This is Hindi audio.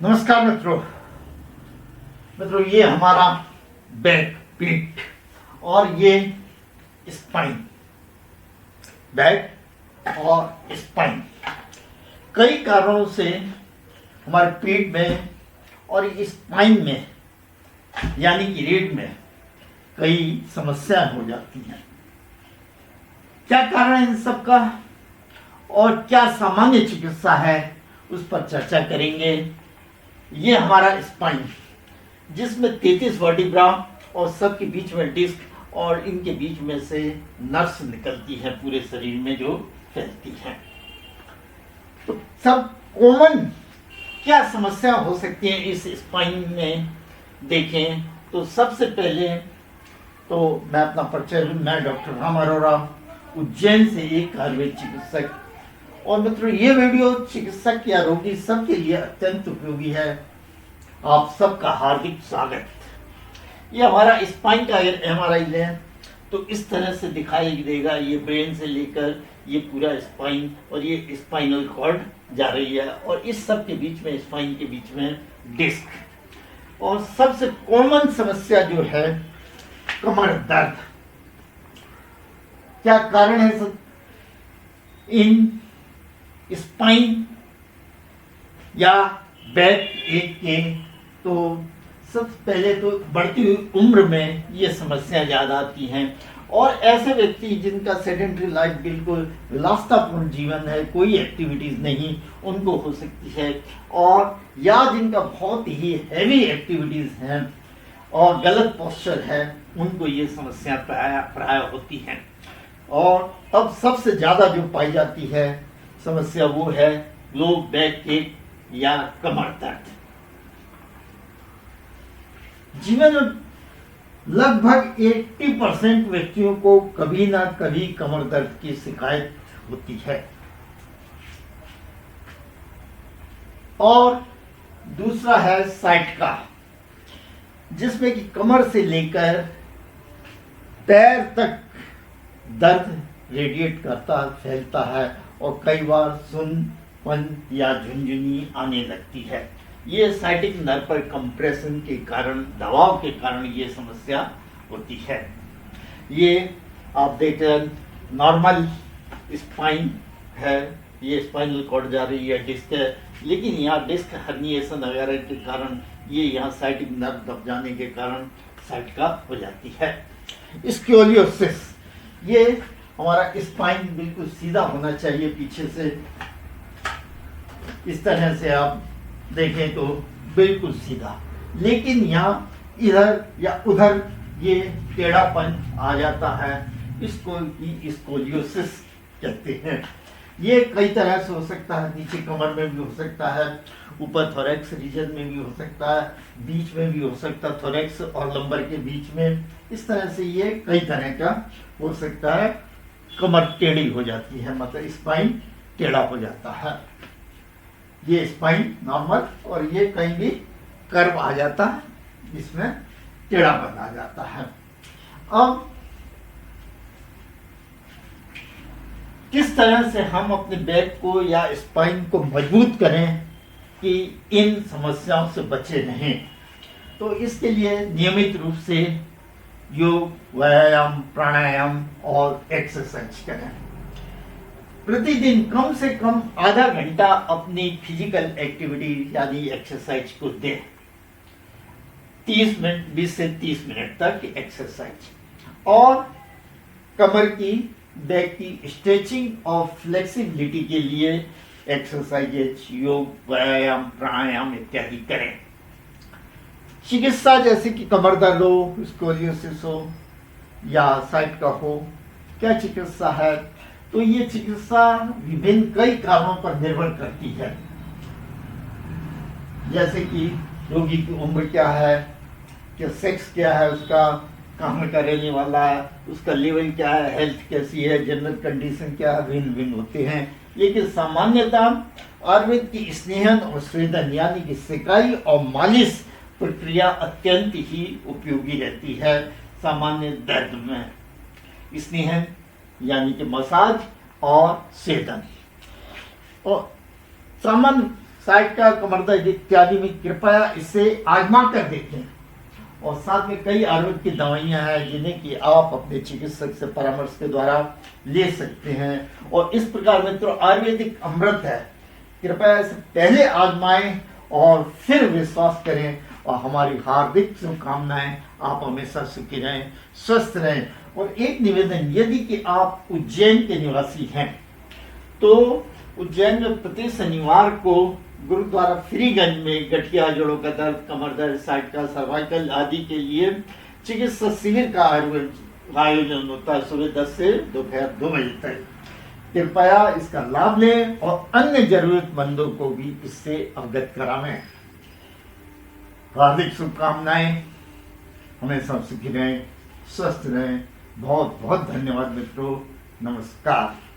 नमस्कार मित्रों ये हमारा बैक पीठ और ये स्पाइन, बैक और स्पाइन कई कारणों से हमारे पीठ में और स्पाइन में यानी कि रीढ़ में कई समस्याएं हो जाती हैं। क्या कारण है इन सब का और क्या सामान्य चिकित्सा है, उस पर चर्चा करेंगे। ये हमारा स्पाइन जिसमें 33 वर्टिब्रा और सबके बीच में डिस्क और इनके बीच में से नर्व्स निकलती है पूरे शरीर में जो फैलती है। तो सब कॉमन क्या समस्या हो सकती है इस स्पाइन में देखें तो सबसे पहले तो मैं अपना परिचय लूं। मैं डॉक्टर राम अरोड़ा, उज्जैन से एक आयुर्वेद चिकित्सक। और मित्रों ये वीडियो चिकित्सक या रोगी सबके लिए अत्यंत उपयोगी है। आप सबका हार्दिक स्वागत। ये हमारा स्पाइन का अगर एमआरआई लें तो इस तरह से दिखाई देगा। ये ब्रेन से लेकर ये पूरा स्पाइन और ये स्पाइनल कॉर्ड जा रही है और इस सब के बीच में स्पाइन के बीच में डिस्क। और सबसे कॉमन समस्या जो है कमर दर्द। क्या कारण है सब इन स्पाइन या बैक एक के? तो सबसे पहले तो बढ़ती हुई उम्र में ये समस्या ज्यादा आती हैं और ऐसे व्यक्ति जिनका सेडेंटरी लाइफ बिल्कुल विलासितापूर्ण जीवन है, कोई एक्टिविटीज नहीं, उनको हो सकती है। और या जिनका बहुत ही हैवी एक्टिविटीज हैं और गलत पोस्चर है, उनको ये समस्या प्राय होती है। और अब सबसे ज्यादा जो पाई जाती है समस्या वो है लो बैक एक या कमर दर्द। जीवन में लगभग 80% व्यक्तियों को कभी ना कभी कमर दर्द की शिकायत होती है। और दूसरा है साइटिका, जिसमें कि कमर से लेकर पैर तक दर्द रेडिएट करता फैलता है और कई बार सुनपन या झुंझुनी आने लगती है। ये साइटिक नर्व पर कंप्रेशन के कारण, दबाव के कारण ये समस्या होती है। ये आप देख रहे हैं नॉर्मल स्पाइन है, ये स्पाइनल कॉर्ड जा रही है, डिस्क है, लेकिन यहाँ डिस्क हर्निएशन वगैरह के कारण ये यहाँ साइटिक नर्व दब जाने के कारण साइटिका हो जाती है। स्क्रोलियोसिस, ये हमारा स्पाइन बिल्कुल सीधा होना चाहिए पीछे से। इस तरह से आप देखें तो बिल्कुल सीधा, लेकिन यहाँ इधर या उधर ये टेढ़ापन आ जाता है। इसको स्क्रोलियोसिस कहते हैं। ये कई तरह से हो सकता है, नीचे कमर में भी हो सकता है, ऊपर थोरैक्स रीजन में भी हो सकता है, बीच में भी हो सकता है, थोरैक्स और लंबर के बीच में। इस तरह से ये कई तरह का हो सकता है। कमर टेढ़ी हो जाती है, मतलब स्पाइन टेढ़ा हो जाता है। ये स्पाइन नॉर्मल और ये कहीं भी कर्व आ जाता है, इसमें टेढ़ापन आ जाता है। अब किस तरह से हम अपने बैक को या स्पाइन को मजबूत करें कि इन समस्याओं से बचे रहें? तो इसके लिए नियमित रूप से योग, व्यायाम, प्राणायाम और एक्सरसाइज करें। प्रतिदिन कम से कम आधा घंटा अपनी फिजिकल एक्टिविटी यानी एक्सरसाइज को दें। 30 मिनट, 20 से 30 मिनट तक एक्सरसाइज। और कमर की, बैक की स्ट्रेचिंग और फ्लेक्सिबिलिटी के लिए एक्सरसाइजेज, योग, व्यायाम, प्राणायाम इत्यादि करें। चिकित्सा जैसे कि कमर दर्द हो, स्क्रोलियोसिस हो या साइटिका हो, क्या चिकित्सा है? तो ये चिकित्सा विभिन्न कई कारणों पर निर्भर करती है, जैसे कि रोगी की उम्र क्या है, क्या सेक्स क्या है उसका, कहाँ का रहने वाला है, उसका लेवल क्या है, हेल्थ कैसी है, जनरल कंडीशन क्या है, भिन्न भिन्न होते हैं। लेकिन सामान्यतः आयुर्वेद की स्नेहन और स्वेदन यानी कि सिकाई और मालिश प्रक्रिया अत्यंत ही उपयोगी रहती है सामान्य दर्द में। स्नेहन यानी कि मसाज और स्वेदन। और सामान्य साइटिका, कमर दर्द इत्यादि में कृपया इसे आजमा कर देखें। और साथ में कई आयुर्वेद की दवाइयां हैं जिन्हें कि आप अपने चिकित्सक से परामर्श के द्वारा ले सकते हैं। और इस प्रकार मित्रों आयुर्वेदिक अमृत है, कृपया इसे पहले आजमाएं और फिर विश्वास करें। और हमारी हार्दिक शुभकामनाएं, आप हमेशा सुखी रहें, स्वस्थ रहें। और एक निवेदन, यदि कि आप उज्जैन के निवासी हैं तो उज्जैन में प्रति शनिवार को गुरुद्वारा फ्रीगंज में गठिया, जोड़ों का दर्द, कमर दर्द, साइटिका, सर्वाइकल आदि के लिए चिकित्सा शिविर का आयोजन होता है सुबह 10 से दोपहर 2 बजे तक। कृपया इसका लाभ लें और अन्य जरूरतमंदों को भी इससे अवगत करावें। हार्दिक शुभकामनाएं, हमेशा सुखी रहें, स्वस्थ रहें। बहुत बहुत धन्यवाद मित्रों, नमस्कार।